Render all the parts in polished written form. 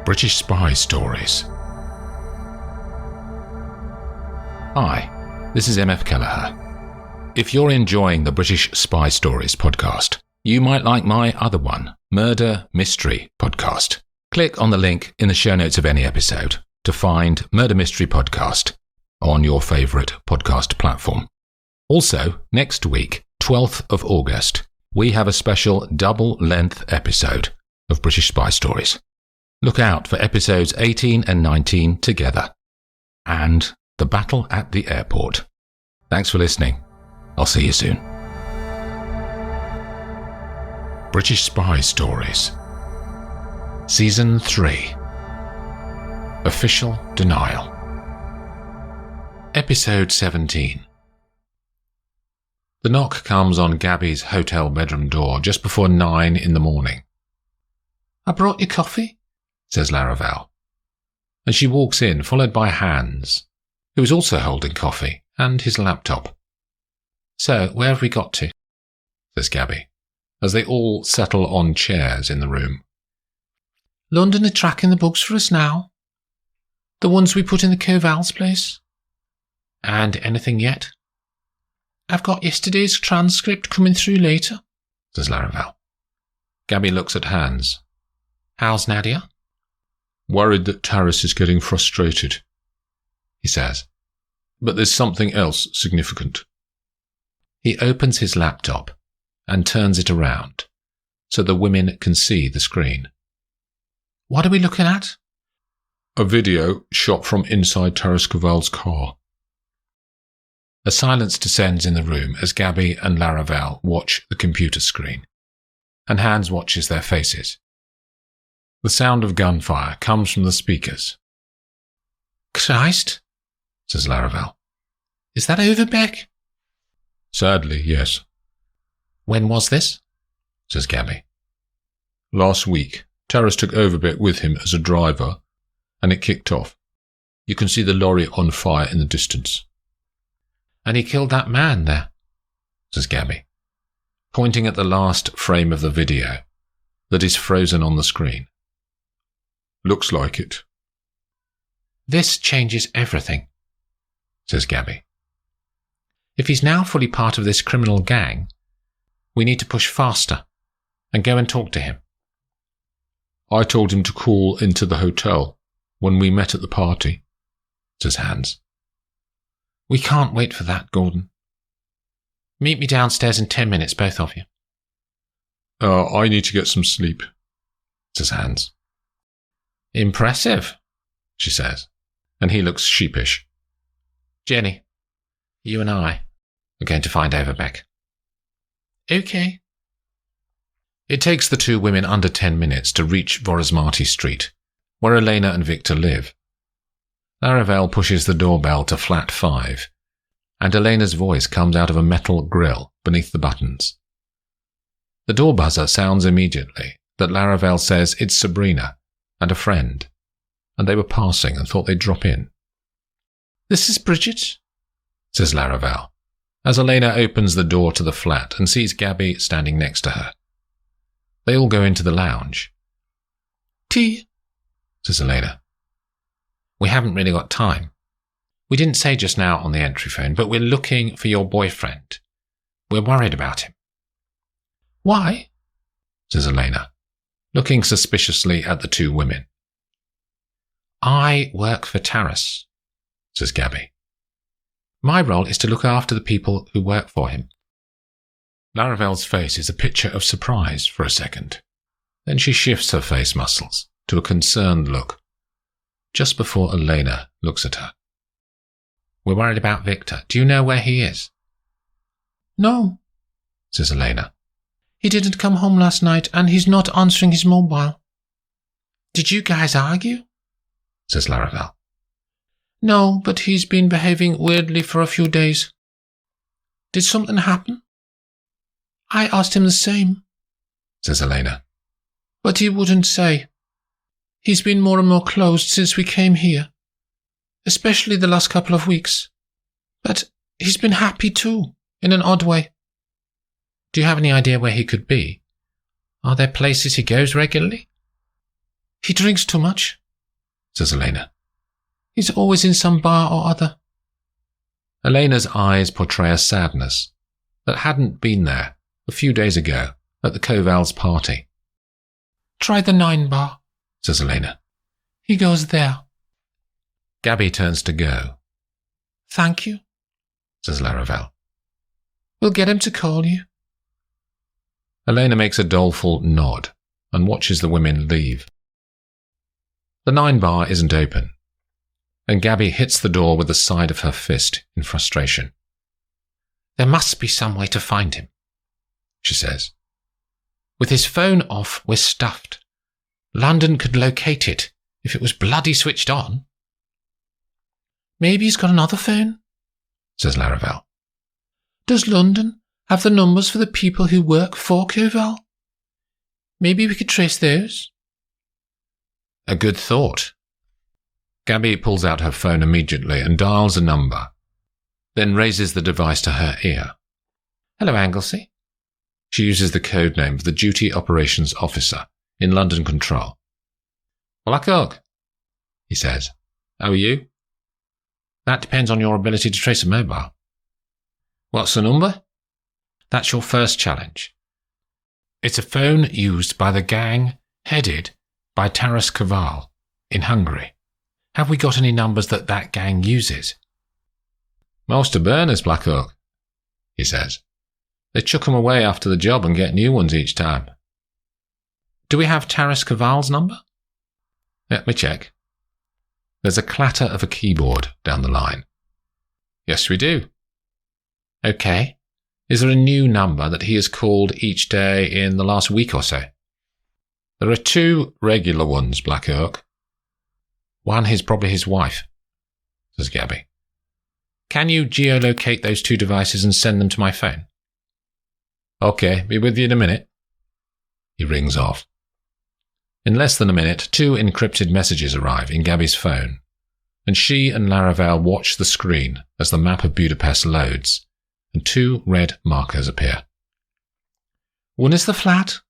British Spy Stories. Hi, this is MF Kelleher. If you're enjoying the British Spy Stories podcast, you might like my other one, Murder Mystery Podcast. Click on the link in the show notes of any episode to find Murder Mystery Podcast on your favourite podcast platform. Also, next week, 12th of August, we have a special double-length episode of British Spy Stories. Look out for episodes 18 and 19 together. And The Battle at the Airport. Thanks for listening. I'll see you soon. British Spy Stories. Season 3. Official Denial. Episode 17. The knock comes on Gabby's hotel bedroom door just before 9 in the morning. "I brought you coffee," says Laravelle. And she walks in, followed by Hans, who is also holding coffee and his laptop. "So, where have we got to?" says Gabby, as they all settle on chairs in the room. "London are tracking the books for us now. The ones we put in the Koval's place." "And anything yet?" "I've got yesterday's transcript coming through later," says Laravelle. Gabby looks at Hans. "How's Nadia?" "Worried that Taras is getting frustrated," he says. "But there's something else significant." He opens his laptop and turns it around so the women can see the screen. "What are we looking at?" "A video shot from inside Taras Koval's car." A silence descends in the room as Gabby and Laravelle watch the computer screen, and Hans watches their faces. The sound of gunfire comes from the speakers. "Christ," says Laravelle. "Is that Overbeck?" "Sadly, yes." "When was this?" says Gabby. "Last week. Taras took Overbeck with him as a driver, and it kicked off. You can see the lorry on fire in the distance." "And he killed that man there," says Gabby, pointing at the last frame of the video that is frozen on the screen. "Looks like it." "This changes everything," says Gabby. "If he's now fully part of this criminal gang, we need to push faster and go and talk to him." "I told him to call into the hotel when we met at the party," says Hans. "We can't wait for that, Gordon. Meet me downstairs in 10 minutes, both of you." I need to get some sleep," says Hans. "Impressive," she says, and he looks sheepish. "Jenny, you and I are going to find Overbeck." "Okay." It takes the two women under 10 minutes to reach Vorismati Street, where Elena and Victor live. Laravelle pushes the doorbell to flat 5, and Elena's voice comes out of a metal grill beneath the buttons. The door buzzer sounds immediately that Laravelle says it's Sabrina and a friend, and they were passing and thought they'd drop in. "This is Bridget," says Laravelle, as Elena opens the door to the flat and sees Gabby standing next to her. They all go into the lounge. "Tea," says Elena. "We haven't really got time. We didn't say just now on the entry phone, but we're looking for your boyfriend. We're worried about him." "Why?" says Elena, looking suspiciously at the two women. "I work for Taras," says Gabby. "My role is to look after the people who work for him." Laravelle's face is a picture of surprise for a second. Then she shifts her face muscles to a concerned look, just before Elena looks at her. "We're worried about Victor. Do you know where he is?" "No," says Elena. "He didn't come home last night, and he's not answering his mobile." "Did you guys argue?" says Laravelle. "No, but he's been behaving weirdly for a few days." "Did something happen?" "I asked him the same," says Elena. "But he wouldn't say. He's been more and more closed since we came here, especially the last couple of weeks. But he's been happy too, in an odd way." "Do you have any idea where he could be? Are there places he goes regularly?" He drinks too much, says Elena. He's always in some bar or other. Elena's eyes portray a sadness that hadn't been there a few days ago at the Covell's party. Try the 9 bar, says Elena. He goes there. Gabby turns to go. Thank you, says Laravelle. We'll get him to call you. Elena makes a doleful nod and watches the women leave. The 9 bar isn't open, and Gabby hits the door with the side of her fist in frustration. There must be some way to find him, she says. With his phone off, we're stuffed. London could locate it if it was bloody switched on. Maybe he's got another phone, says Laravelle. Does London have the numbers for the people who work for Covell? Maybe we could trace those. A good thought. Gabby pulls out her phone immediately and dials a number, then raises the device to her ear. Hello, Anglesey. She uses the code name of the Duty Operations Officer in London Control. Black Oak, he says. How are you? That depends on your ability to trace a mobile. What's the number? That's your first challenge. It's a phone used by the gang headed by Taras Kaval in Hungary. Have we got any numbers that gang uses? Most are burners, Black Oak, he says. They chuck 'em away after the job and get new ones each time. Do we have Taras Kaval's number? Let me check. There's a clatter of a keyboard down the line. Yes, we do. OK. Is there a new number that he has called each day in the last week or so? There are 2 regular ones, Black Oak. One is probably his wife, says Gabby. Can you geolocate those 2 devices and send them to my phone? OK, be with you in a minute. He rings off. In less than a minute, 2 encrypted messages arrive in Gabby's phone, and she and Laravelle watch the screen as the map of Budapest loads, and 2 red markers appear. One is the flat,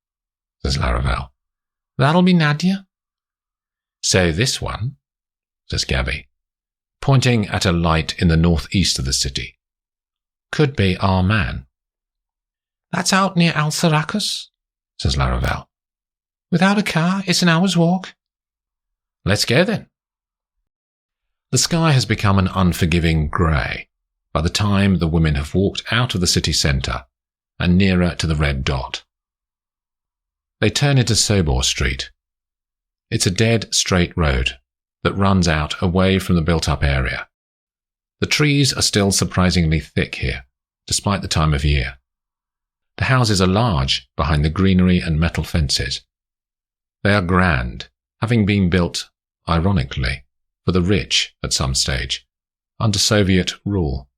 says Laravelle. That'll be Nadia. So this one, says Gabby, pointing at a light in the northeast of the city, could be our man. That's out near Alsarakos, says Laravelle. Without a car, it's an hour's walk. Let's go then. The sky has become an unforgiving grey by the time the women have walked out of the city centre and nearer to the red dot. They turn into Sobor Street. It's a dead, straight road that runs out away from the built-up area. The trees are still surprisingly thick here, despite the time of year. The houses are large behind the greenery and metal fences. They are grand, having been built, ironically, for the rich at some stage, under Soviet rule.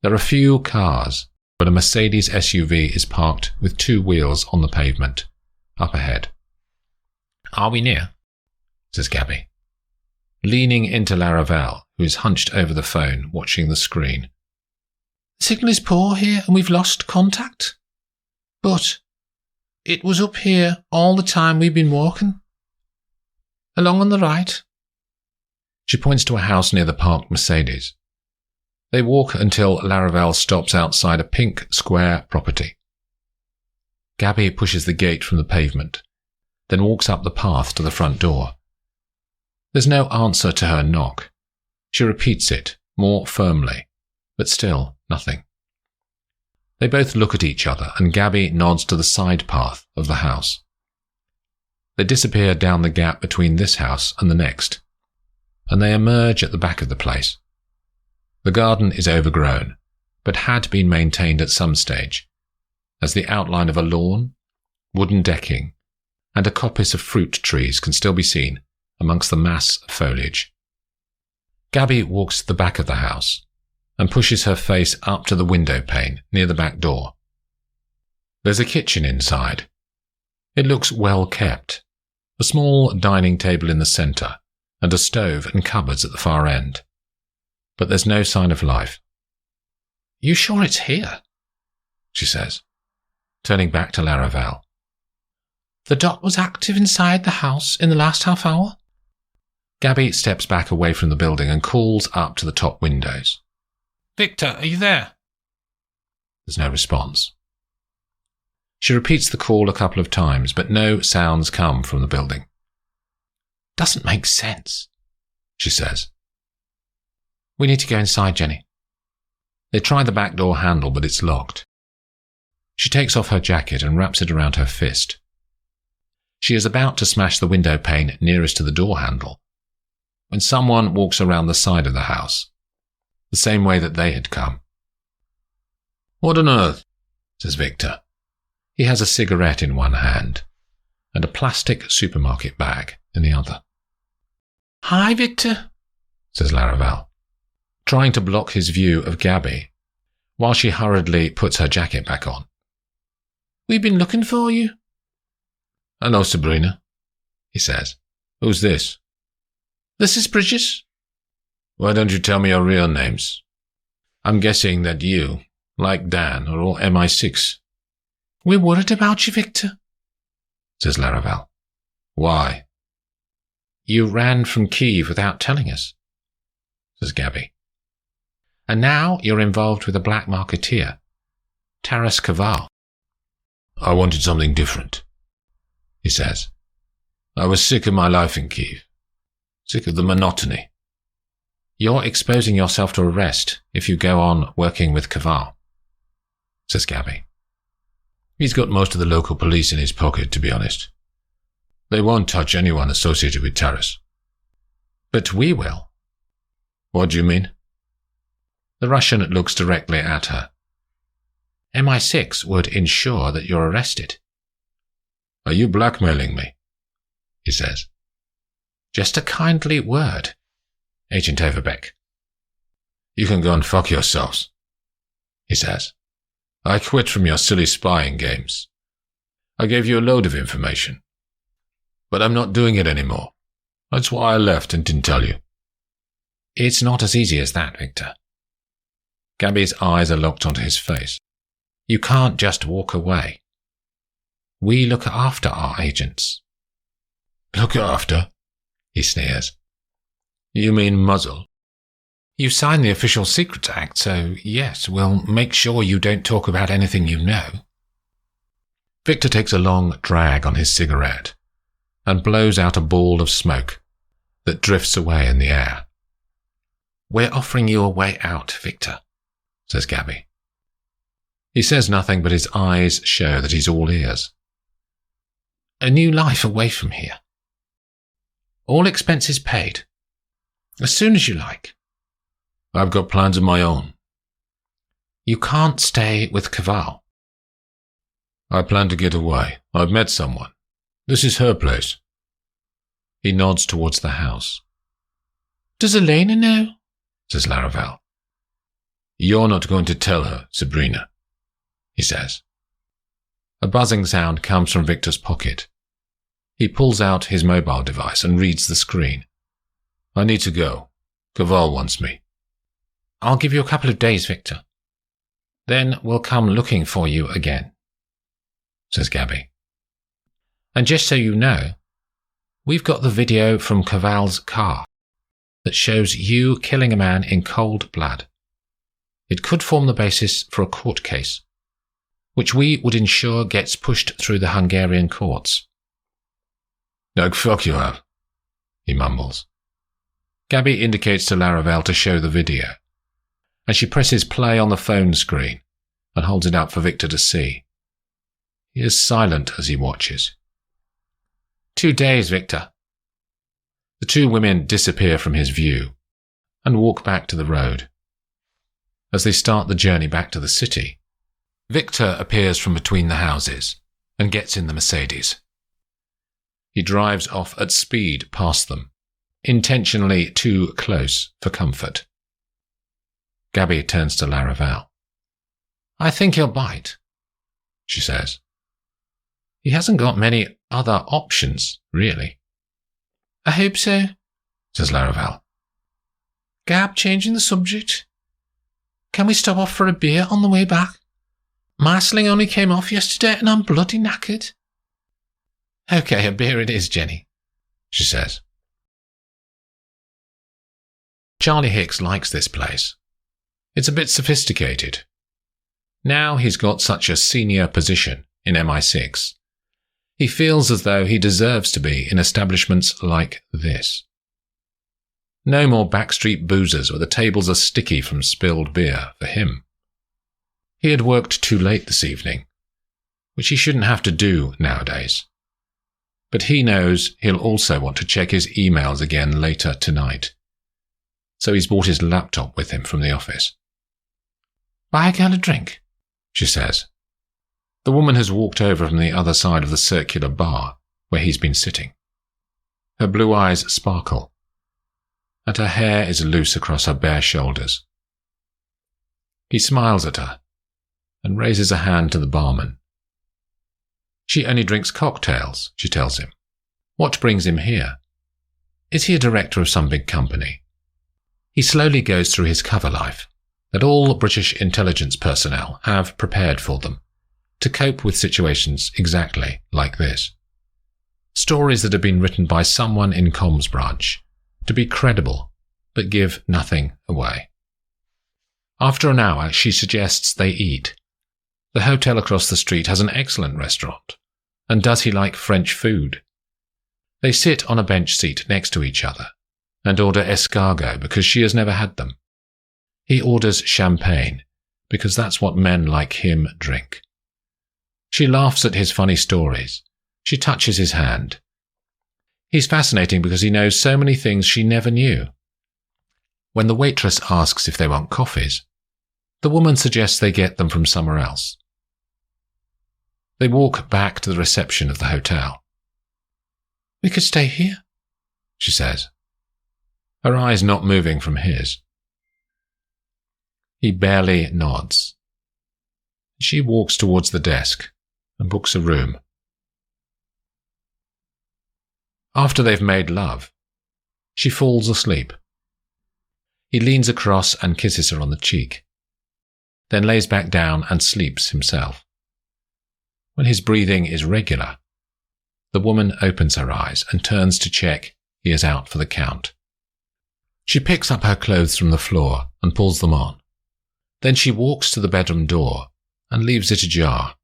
There are few cars, but a Mercedes SUV is parked with 2 wheels on the pavement, up ahead. Are we near? Says Gabby, leaning into Laravelle, who is hunched over the phone, watching the screen. The signal is poor here and we've lost contact. But it was up here all the time we've been walking. Along on the right. She points to a house near the parked Mercedes. They walk until Laravelle stops outside a pink square property. Gabby pushes the gate from the pavement, then walks up the path to the front door. There's no answer to her knock. She repeats it, more firmly, but still nothing. They both look at each other, and Gabby nods to the side path of the house. They disappear down the gap between this house and the next, and they emerge at the back of the place. The garden is overgrown, but had been maintained at some stage, as the outline of a lawn, wooden decking, and a coppice of fruit trees can still be seen amongst the mass of foliage. Gabby walks to the back of the house and pushes her face up to the window pane near the back door. There's a kitchen inside. It looks well kept, a small dining table in the centre, and a stove and cupboards at the far end. But there's no sign of life. You sure it's here? She says, turning back to Laravelle. The dot was active inside the house in the last half hour? Gabby steps back away from the building and calls up to the top windows. Victor, are you there? There's no response. She repeats the call a couple of times, but no sounds come from the building. Doesn't make sense, she says. We need to go inside, Jenny. They try the back door handle, but it's locked. She takes off her jacket and wraps it around her fist. She is about to smash the window pane nearest to the door handle when someone walks around the side of the house, the same way that they had come. "What on earth?" says Victor. He has a cigarette in one hand and a plastic supermarket bag in the other. "Hi, Victor," says Laravelle, trying to block his view of Gabby while she hurriedly puts her jacket back on. "We've been looking for you." "Hello, Sabrina," he says. "Who's this?" "This is Bridget." "Why don't you tell me your real names? I'm guessing that you, like Dan, are all MI6. "We're worried about you, Victor," says Laravelle. "Why?" "You ran from Kiev without telling us," says Gabby. "And now you're involved with a black marketeer, Taras Kaval." "I wanted something different," he says. "I was sick of my life in Kiev. Sick of the monotony." "You're exposing yourself to arrest if you go on working with Kaval," says Gabby. "He's got most of the local police in his pocket, to be honest. They won't touch anyone associated with Taras." "But we will." "What do you mean?" The Russian looks directly at her. "MI6 would ensure that you're arrested." "Are you blackmailing me?" he says. "Just a kindly word, Agent Overbeck." "You can go and fuck yourselves," he says. "I quit from your silly spying games. I gave you a load of information. But I'm not doing it anymore. That's why I left and didn't tell you." "It's not as easy as that, Victor." Gabby's eyes are locked onto his face. "You can't just walk away. We look after our agents." "Look after?" he sneers. "You mean muzzle?" "You signed the Official Secrets Act, so yes, we'll make sure you don't talk about anything you know." Victor takes a long drag on his cigarette and blows out a ball of smoke that drifts away in the air. "We're offering you a way out, Victor," says Gabby. He says nothing, but his eyes show that he's all ears. "A new life away from here. All expenses paid. As soon as you like." "I've got plans of my own." "You can't stay with Kaval." "I plan to get away. I've met someone. This is her place." He nods towards the house. "Does Elena know?" says Laravelle. "You're not going to tell her, Sabrina," he says. A buzzing sound comes from Victor's pocket. He pulls out his mobile device and reads the screen. "I need to go. Kaval wants me." "I'll give you a couple of days, Victor. Then we'll come looking for you again," says Gabby. "And just so you know, we've got the video from Kaval's car that shows you killing a man in cold blood. It could form the basis for a court case, which we would ensure gets pushed through the Hungarian courts." "Like fuck you have," he mumbles. Gabby indicates to Laravelle to show the video, and she presses play on the phone screen and holds it up for Victor to see. He is silent as he watches. 2 days, Victor." The two women disappear from his view and walk back to the road. As they start the journey back to the city, Victor appears from between the houses and gets in the Mercedes. He drives off at speed past them, intentionally too close for comfort. Gabby turns to Laravelle. "I think he'll bite," she says. "He hasn't got many other options, really." "I hope so," says Laravelle. "Gab, changing the subject. Can we stop off for a beer on the way back? My sling only came off yesterday and I'm bloody knackered." Okay, a beer it is, Jenny, she says. Charlie Hicks likes this place. It's a bit sophisticated. Now he's got such a senior position in MI6. He feels as though he deserves to be in establishments like this. No more backstreet boozers where the tables are sticky from spilled beer for him. He had worked too late this evening, which he shouldn't have to do nowadays. But he knows he'll also want to check his emails again later tonight. So he's brought his laptop with him from the office. "Buy a girl a drink," she says. The woman has walked over from the other side of the circular bar where he's been sitting. Her blue eyes sparkle, and her hair is loose across her bare shoulders. He smiles at her and raises a hand to the barman. She only drinks cocktails, she tells him. What brings him here? Is he a director of some big company? He slowly goes through his cover life that all British intelligence personnel have prepared for them to cope with situations exactly like this. Stories that have been written by someone in comms branch to be credible but give nothing away. After an hour, she suggests they eat. The hotel across the street has an excellent restaurant, and does he like French food? They sit on a bench seat next to each other and order escargot because she has never had them. He orders champagne because that's what men like him drink. She laughs at his funny stories. She touches his hand. He's fascinating because he knows so many things she never knew. When the waitress asks if they want coffees, the woman suggests they get them from somewhere else. They walk back to the reception of the hotel. "We could stay here," she says, her eyes not moving from his. He barely nods. She walks towards the desk and books a room. After they've made love, she falls asleep. He leans across and kisses her on the cheek, then lays back down and sleeps himself. When his breathing is regular, the woman opens her eyes and turns to check he is out for the count. She picks up her clothes from the floor and pulls them on. Then she walks to the bedroom door and leaves it ajar.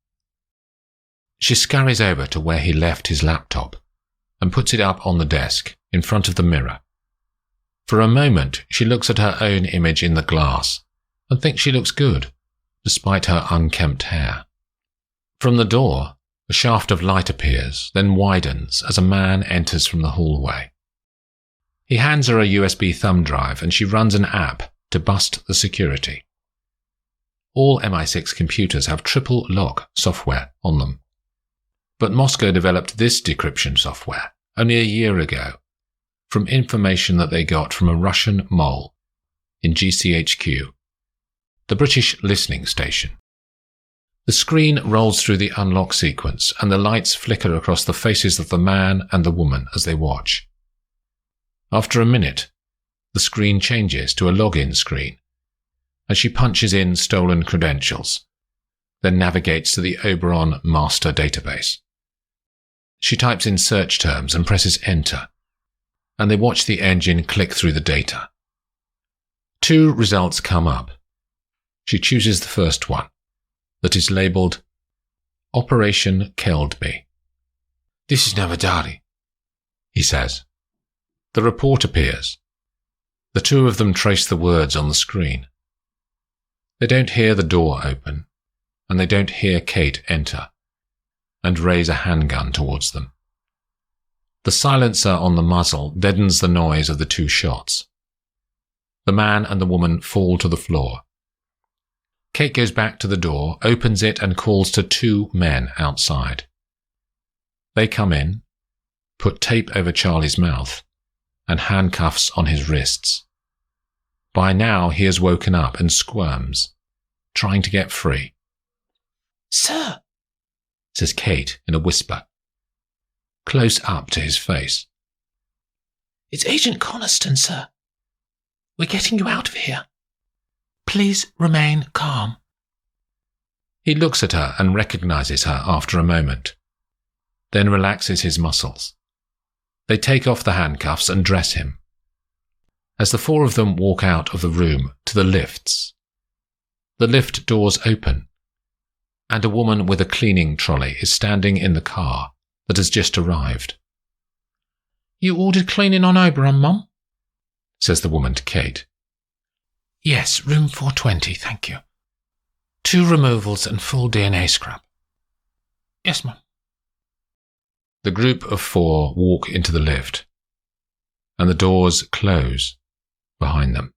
She scurries over to where he left his laptop and puts it up on the desk in front of the mirror. For a moment, she looks at her own image in the glass and thinks she looks good, despite her unkempt hair. From the door, a shaft of light appears, then widens as a man enters from the hallway. He hands her a USB thumb drive and she runs an app to bust the security. All MI6 computers have triple lock software on them. But Moscow developed this decryption software only a year ago from information that they got from a Russian mole in GCHQ, the British listening station. The screen rolls through the unlock sequence and the lights flicker across the faces of the man and the woman as they watch. After a minute, the screen changes to a login screen as she punches in stolen credentials, then navigates to the Oberon master database. She types in search terms and presses enter, and they watch the engine click through the data. 2 results come up. She chooses the first one, that is labelled Operation Keldby. "This is Navadari," he says. The report appears. The 2 of them trace the words on the screen. They don't hear the door open, and they don't hear Kate enter and raise a handgun towards them. The silencer on the muzzle deadens the noise of the 2 shots. The man and the woman fall to the floor. Kate goes back to the door, opens it and calls to 2 men outside. They come in, put tape over Charlie's mouth, and handcuffs on his wrists. By now he has woken up and squirms, trying to get free. "Sir," says Kate in a whisper, close up to his face. "It's Agent Coniston, sir. We're getting you out of here. Please remain calm." He looks at her and recognizes her after a moment. then relaxes his muscles. They take off the handcuffs and dress him. As the four of them walk out of the room to the lifts, the lift doors open, and a woman with a cleaning trolley is standing in the car that has just arrived. "You ordered cleaning on Oberon, Mum?" says the woman to Kate. "Yes, room 420, thank you. 2 removals and full DNA scrub." "Yes, Mum." The group of 4 walk into the lift, and the doors close behind them.